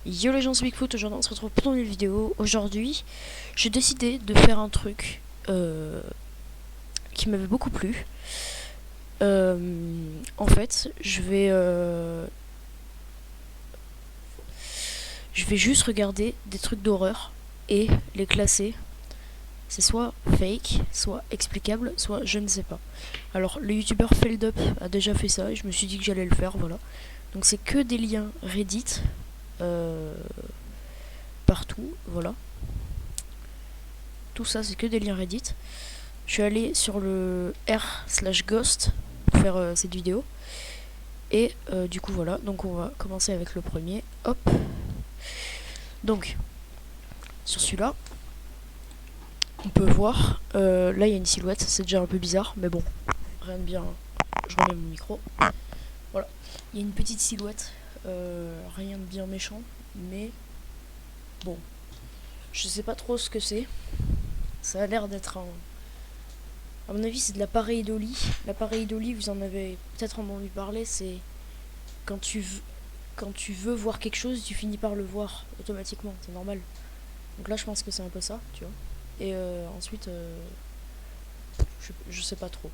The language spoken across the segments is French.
Yo les gens, c'est Bigfoot, aujourd'hui on se retrouve pour une nouvelle vidéo. Aujourd'hui, j'ai décidé de faire un truc qui m'avait beaucoup plu. En fait, je vais juste regarder des trucs d'horreur et les classer. C'est soit fake, soit explicable, soit je ne sais pas. Alors, le youtubeur Feldup a déjà fait ça et je me suis dit que j'allais le faire, voilà. Donc c'est que des liens Reddit partout, voilà. Tout ça, c'est que des liens Reddit. Je suis allé sur le r/ghost pour faire cette vidéo. Et du coup, voilà. Donc, on va commencer avec le premier. Hop. Donc, sur celui-là, on peut voir. Là, il y a une silhouette. C'est déjà un peu bizarre. Mais bon, rien de bien. Je remets mon micro. Voilà. Il y a une petite silhouette. Rien de bien méchant. Mais bon. Je sais pas trop ce que c'est. Ça a l'air d'être un. À mon avis, c'est de la pareidolie. La pareidolie, vous en avez peut-être entendu parler, c'est quand quand tu veux voir quelque chose, tu finis par le voir automatiquement, c'est normal. Donc là, je pense que c'est un peu ça, tu vois. Et ensuite, je sais pas trop.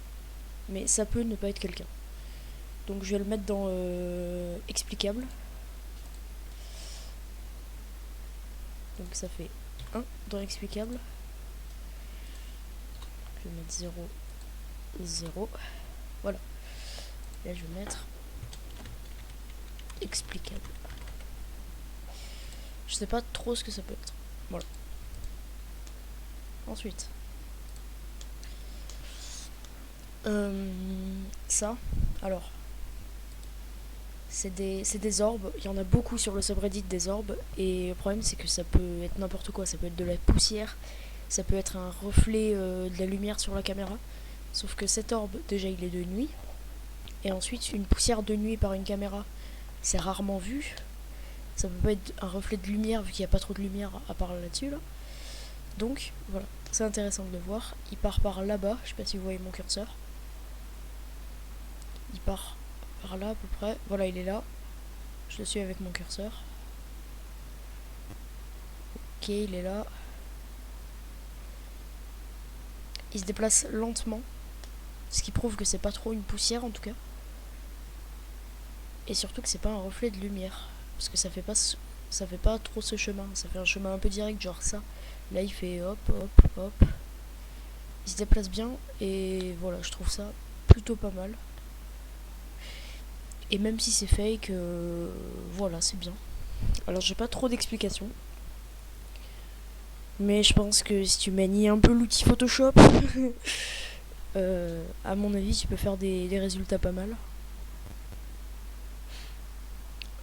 Mais ça peut ne pas être quelqu'un. Donc je vais le mettre dans explicable. Donc ça fait 1 dans explicable. Je vais mettre 0, 0. Voilà. Là, je vais mettre explicable. Je sais pas trop ce que ça peut être. Voilà. Ensuite. Ça. Alors. C'est des orbes. Il y en a beaucoup sur le subreddit des orbes. Et le problème, c'est que ça peut être n'importe quoi. Ça peut être de la poussière. Ça peut être un reflet de la lumière sur la caméra. Sauf que cet orbe, déjà, il est de nuit. Et ensuite, une poussière de nuit par une caméra, c'est rarement vu. Ça peut pas être un reflet de lumière vu qu'il n'y a pas trop de lumière à part là-dessus là. Donc voilà, c'est intéressant de le voir. Il part par là-bas, je sais pas si vous voyez mon curseur. Il part par là à peu près. Voilà, il est là. Je le suis avec mon curseur. Ok, il est là. Il se déplace lentement, ce qui prouve que c'est pas trop une poussière en tout cas. Et surtout que c'est pas un reflet de lumière, parce que ça fait pas trop ce chemin. Ça fait un chemin un peu direct, genre ça. Là, il fait hop, hop, hop. Il se déplace bien et voilà, je trouve ça plutôt pas mal. Et même si c'est fake, voilà, c'est bien. Alors j'ai pas trop d'explications. Mais je pense que si tu manies un peu l'outil Photoshop, à mon avis, tu peux faire des résultats pas mal.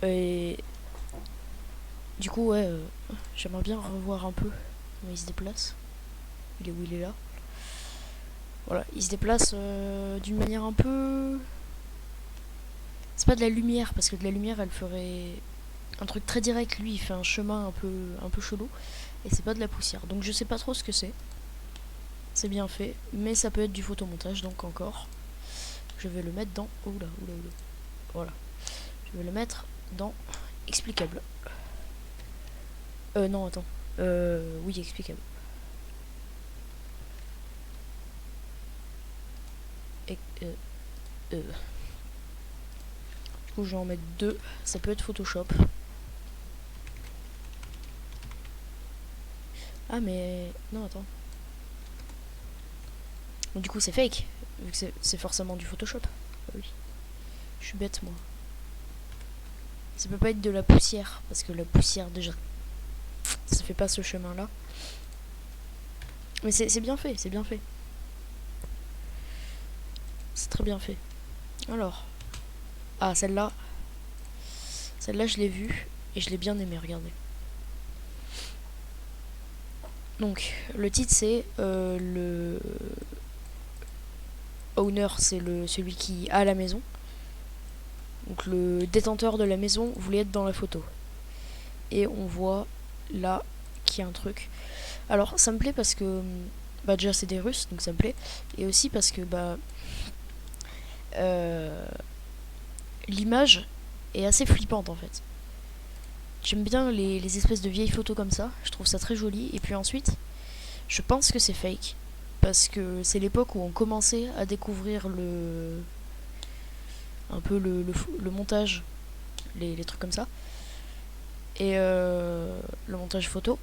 Et du coup, ouais, j'aimerais bien revoir un peu comment il se déplace. Il est où il est là. Voilà, il se déplace d'une manière un peu. C'est pas de la lumière, parce que de la lumière, elle ferait un truc très direct. Lui, il fait un chemin un peu chelou. Et c'est pas de la poussière. Donc je sais pas trop ce que c'est. C'est bien fait. Mais ça peut être du photomontage, donc encore. Je vais le mettre dans. Oula, oula, oula. Voilà. Je vais le mettre dans explicable. Non, attends. Oui, explicable. Et, du coup, je vais en mettre 2. Ça peut être Photoshop. Ah, mais. Non, attends. Bon, du coup, c'est fake. Vu que c'est forcément du Photoshop. Ah oui. Je suis bête, moi. Ça peut pas être de la poussière. Parce que la poussière, déjà. Ça fait pas ce chemin-là. Mais c'est bien fait, c'est bien fait. C'est très bien fait. Alors. Ah, celle-là. Celle-là, je l'ai vue. Et je l'ai bien aimée, regardez. Donc, le titre, c'est le owner, c'est celui qui a la maison. Donc, le détenteur de la maison voulait être dans la photo. Et on voit là qu'il y a un truc. Alors, ça me plaît parce que. Bah, déjà, c'est des Russes, donc ça me plaît. Et aussi parce que, bah. L'image est assez flippante en fait. J'aime bien les espèces de vieilles photos comme ça, je trouve ça très joli. Et puis ensuite, je pense que c'est fake. Parce que c'est l'époque où on commençait à découvrir un peu le montage, les trucs comme ça. Et le montage photo.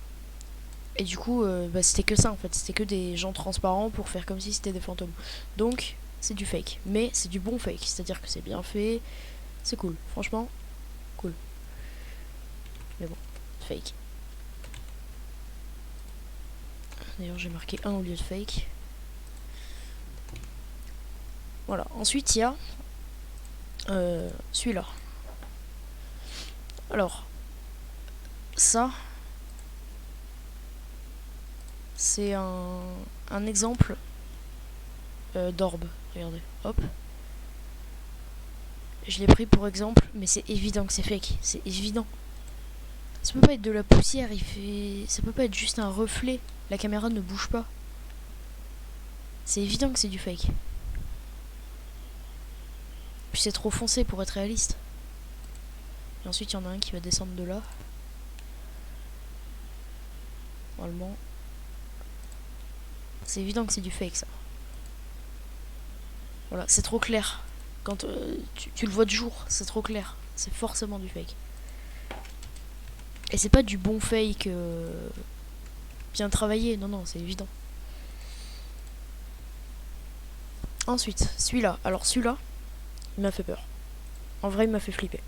Et du coup, c'était que ça en fait. C'était que des gens transparents pour faire comme si c'était des fantômes. Donc, c'est du fake. Mais c'est du bon fake. C'est-à-dire que c'est bien fait. C'est cool. Franchement, cool. Mais bon, fake. D'ailleurs, j'ai marqué 1 au lieu de fake. Voilà. Ensuite, il y a celui-là. Alors, ça, c'est un exemple d'orbe. Regardez, hop. Je l'ai pris pour exemple, mais c'est évident que c'est fake. C'est évident. Ça peut pas être de la poussière, ça peut pas être juste un reflet. La caméra ne bouge pas. C'est évident que c'est du fake. Puis c'est trop foncé pour être réaliste. Et ensuite, il y en a un qui va descendre de là. Normalement. C'est évident que c'est du fake, ça. Voilà, c'est trop clair. Quand tu le vois de jour, c'est trop clair. C'est forcément du fake. Et c'est pas du bon fake bien travaillé. Non, non, c'est évident. Ensuite, celui-là. Alors celui-là, il m'a fait peur. En vrai, il m'a fait flipper.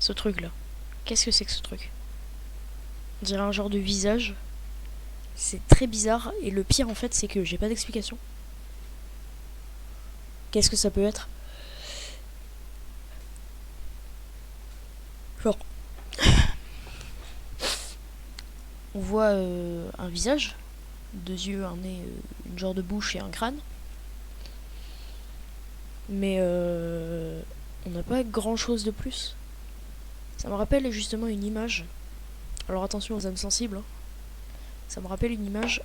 Ce truc-là. Qu'est-ce que c'est que ce truc? On dirait un genre de visage. C'est très bizarre. Et le pire, en fait, c'est que j'ai pas d'explication. Qu'est-ce que ça peut être? Genre, on voit un visage, 2 yeux, un nez, une genre de bouche et un crâne. Mais on n'a pas grand chose de plus. Ça me rappelle justement une image. Alors attention aux âmes sensibles. Hein. Ça me rappelle une image.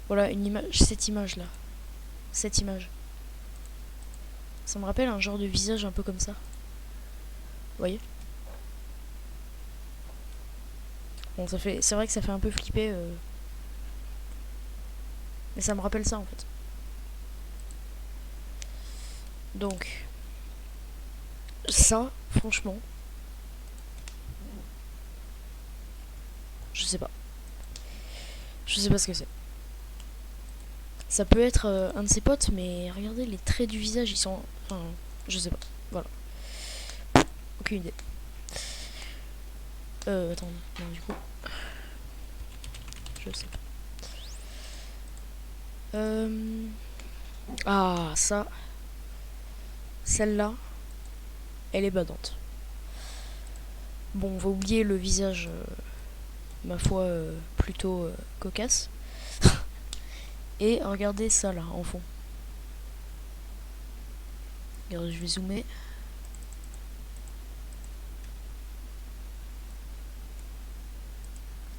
Voilà, une image, cette image-là. Cette image. Ça me rappelle un genre de visage un peu comme ça. Vous voyez? Bon, c'est vrai que ça fait un peu flipper. Mais ça me rappelle ça en fait. Donc, ça, franchement, je sais pas. Je sais pas ce que c'est. Ça peut être un de ses potes, mais regardez, les traits du visage, ils sont... Enfin, je sais pas. Voilà. Aucune idée. Attends, non, du coup... Je sais pas. Ah, ça... Celle-là, elle est badante. Bon, on va oublier le visage, ma foi, plutôt cocasse. Et regardez ça là, en fond. Regardez, je vais zoomer.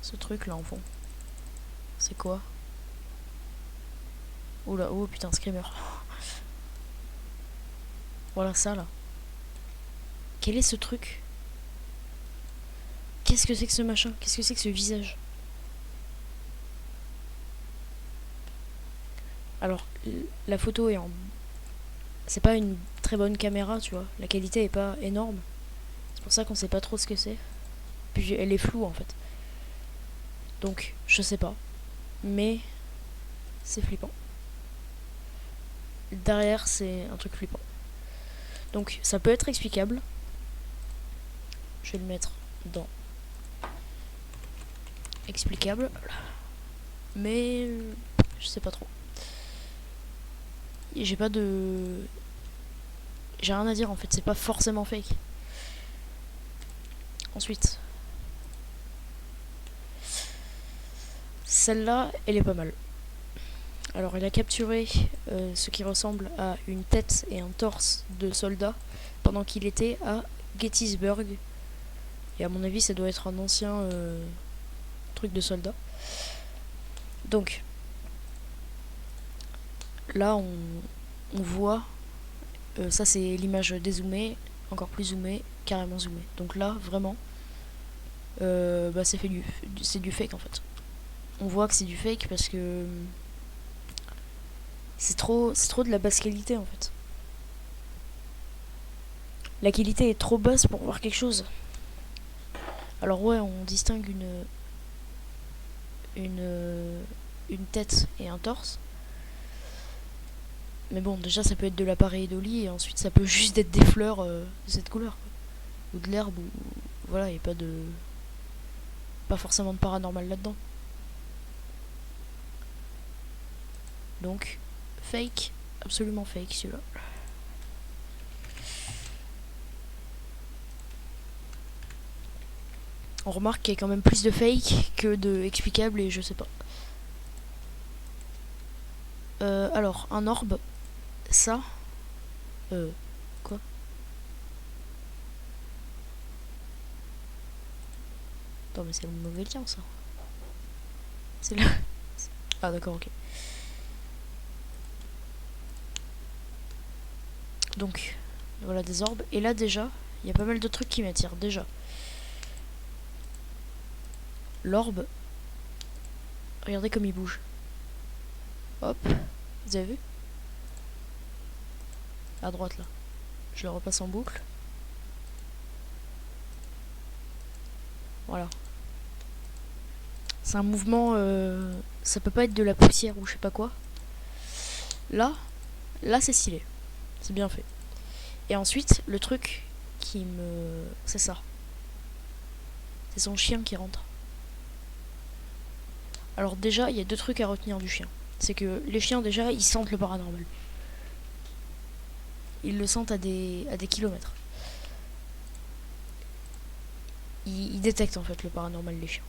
Ce truc là en fond. C'est quoi? Oula, oh putain, screamer. Voilà ça là. Quel est ce truc? Qu'est-ce que c'est que ce machin? Qu'est-ce que c'est que ce visage? Alors, la photo est en... C'est pas une très bonne caméra, tu vois. La qualité est pas énorme. C'est pour ça qu'on sait pas trop ce que c'est. Puis elle est floue en fait. Donc, je sais pas. Mais c'est flippant. Derrière, c'est un truc flippant. Donc, ça peut être explicable. Je vais le mettre dans explicable. Mais je sais pas trop. J'ai pas de... J'ai rien à dire en fait, c'est pas forcément fake. Ensuite. Celle-là, elle est pas mal. Alors elle a capturé ce qui ressemble à une tête et un torse de soldat pendant qu'il était à Gettysburg. Et à mon avis ça doit être un ancien truc de soldat. Donc là on voit, ça c'est l'image dézoomée, encore plus zoomée, carrément zoomée. Donc là vraiment, bah c'est du fake en fait. On voit que c'est du fake parce que c'est trop de la basse qualité en fait. La qualité est trop basse pour voir quelque chose. Alors ouais, on distingue une tête et un torse. Mais bon, déjà ça peut être de l'appareil d'Oli et ensuite ça peut juste être des fleurs de cette couleur. Ou de l'herbe, ou voilà, il n'y a pas forcément de paranormal là-dedans. Donc, fake, absolument fake celui-là. On remarque qu'il y a quand même plus de fake que de explicable et je sais pas. Alors, un orbe, ça... Quoi? Attends, mais c'est le mauvais lien, ça. C'est là... Ah d'accord, ok. Donc, voilà des orbes. Et là déjà, il y a pas mal de trucs qui m'attirent, déjà. L'orbe, regardez comme il bouge. Hop, vous avez vu? À droite là. Je le repasse en boucle. Voilà. C'est un mouvement, ça peut pas être de la poussière ou je sais pas quoi. Là c'est stylé. C'est bien fait. Et ensuite, le truc qui me... C'est ça. C'est son chien qui rentre. Alors déjà, il y a deux trucs à retenir du chien. C'est que les chiens, déjà, ils sentent le paranormal. Ils le sentent à des kilomètres. Ils détectent en fait le paranormal, les chiens.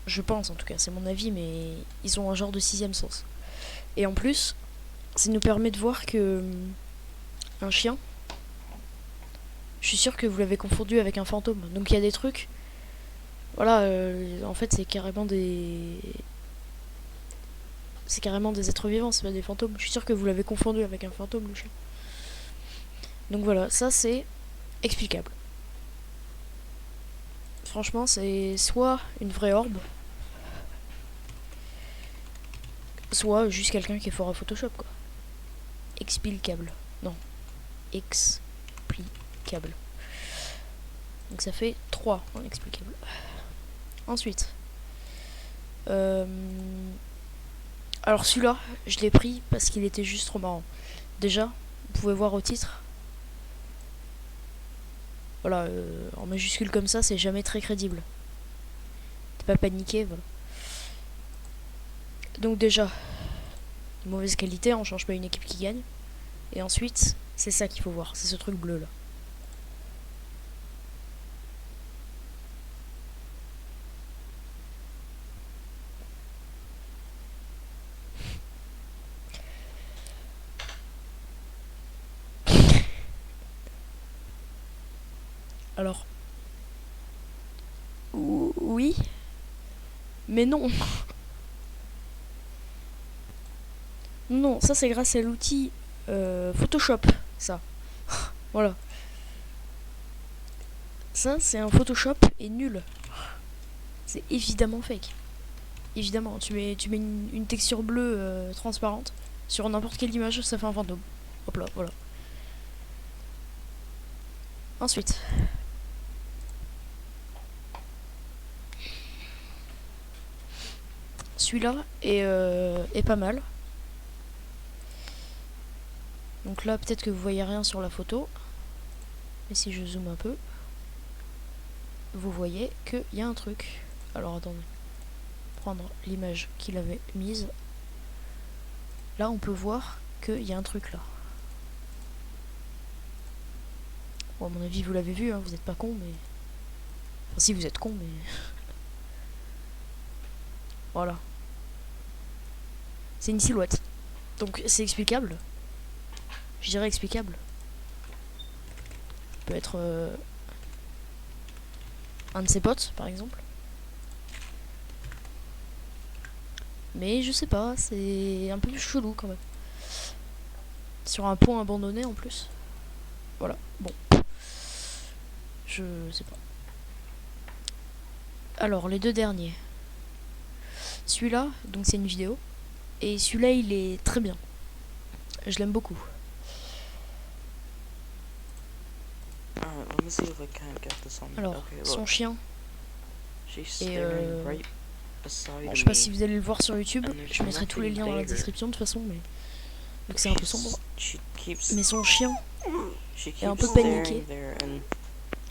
Je pense en tout cas, c'est mon avis, mais ils ont un genre de sixième sens. Et en plus, ça nous permet de voir que un chien, je suis sûr que vous l'avez confondu avec un fantôme. Donc il y a des trucs, voilà, en fait c'est carrément des êtres vivants, c'est pas des fantômes. Je suis sûr que vous l'avez confondu avec un fantôme, le chien. Donc voilà, ça c'est explicable. Franchement, c'est soit une vraie orbe, soit juste quelqu'un qui est fort à Photoshop, quoi. Explicable. Non. Explicable. Donc ça fait 3 inexplicables. Ensuite. Alors celui-là, je l'ai pris parce qu'il était juste trop marrant. Déjà, vous pouvez voir au titre. Voilà, en majuscule comme ça, c'est jamais très crédible. T'es pas paniqué, voilà. Donc déjà, mauvaise qualité, on change pas une équipe qui gagne. Et ensuite, c'est ça qu'il faut voir, c'est ce truc bleu là. Alors, oui, mais non. Non, ça c'est grâce à l'outil Photoshop, ça. Voilà. Ça, c'est un Photoshop et nul. C'est évidemment fake. Évidemment, tu mets une texture bleue transparente sur n'importe quelle image, ça fait un fantôme. Hop là, voilà. Ensuite. Celui-là est pas mal. Donc là, peut-être que vous voyez rien sur la photo. Mais si je zoome un peu, vous voyez qu'il y a un truc. Alors attendez. Prendre l'image qu'il avait mise. Là, on peut voir qu'il y a un truc là. Bon, à mon avis, vous l'avez vu, hein, vous êtes pas con, mais... Enfin, si, vous êtes con, mais... Voilà. C'est une silhouette. Donc, c'est explicable. Je dirais explicable. Peut être un de ses potes, par exemple. Mais je sais pas, c'est un peu chelou quand même. Sur un pont abandonné en plus. Voilà, bon. Je sais pas. Alors, les deux derniers. Celui-là, donc c'est une vidéo. Et celui-là, il est très bien. Je l'aime beaucoup. Alors, son chien. Et bon, je sais pas si vous allez le voir sur YouTube. Je mettrai tous les liens dans la description de toute façon. Mais donc c'est un peu sombre. Mais son chien est un peu paniqué.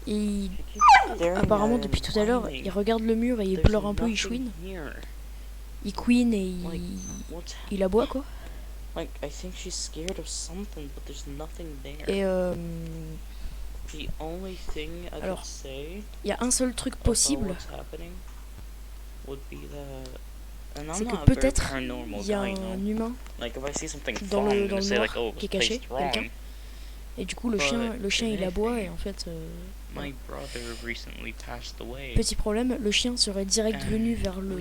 Et apparemment depuis tout à l'heure, il regarde le mur et il pleure un peu, il chouine. Il queen et il aboie quoi. Et alors, il y a un seul truc possible. C'est que peut-être il y a un humain dans le noir qui est caché, quelqu'un. Et du coup le chien il aboie et en fait petit problème, le chien serait direct venu vers le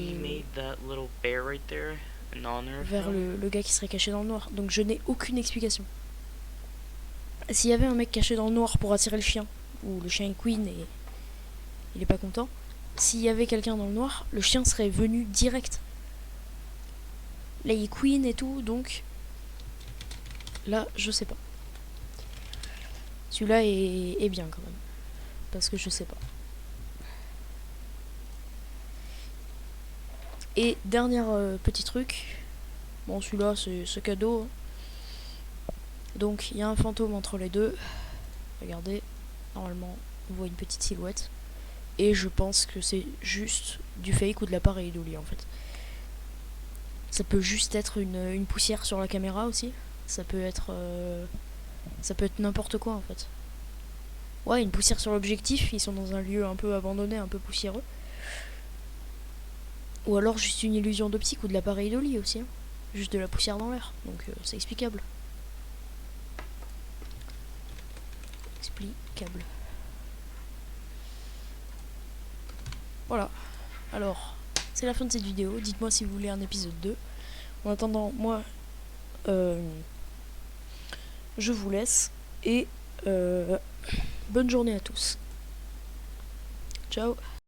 gars qui serait caché dans le noir. Donc je n'ai aucune explication. S'il y avait un mec caché dans le noir pour attirer le chien, ou le chien est queen et il est pas content, s'il y avait quelqu'un dans le noir, le chien serait venu direct. Là il est queen et tout, donc là je sais pas. Celui-là est bien quand même. Parce que je sais pas. Et dernier petit truc. Bon celui-là c'est ce cadeau. Donc il y a un fantôme entre les deux. Regardez. Normalement on voit une petite silhouette. Et je pense que c'est juste du fake ou de l'appareil d'Oli en fait. Ça peut juste être une poussière sur la caméra aussi. Ça peut être n'importe quoi en fait. Ouais, une poussière sur l'objectif, ils sont dans un lieu un peu abandonné, un peu poussiéreux. Ou alors juste une illusion d'optique ou de l'appareil d'Oli aussi. Hein. Juste de la poussière dans l'air. Donc c'est explicable. Explicable. Voilà. Alors, c'est la fin de cette vidéo. Dites-moi si vous voulez un épisode 2. En attendant, moi, je vous laisse. Et bonne journée à tous. Ciao.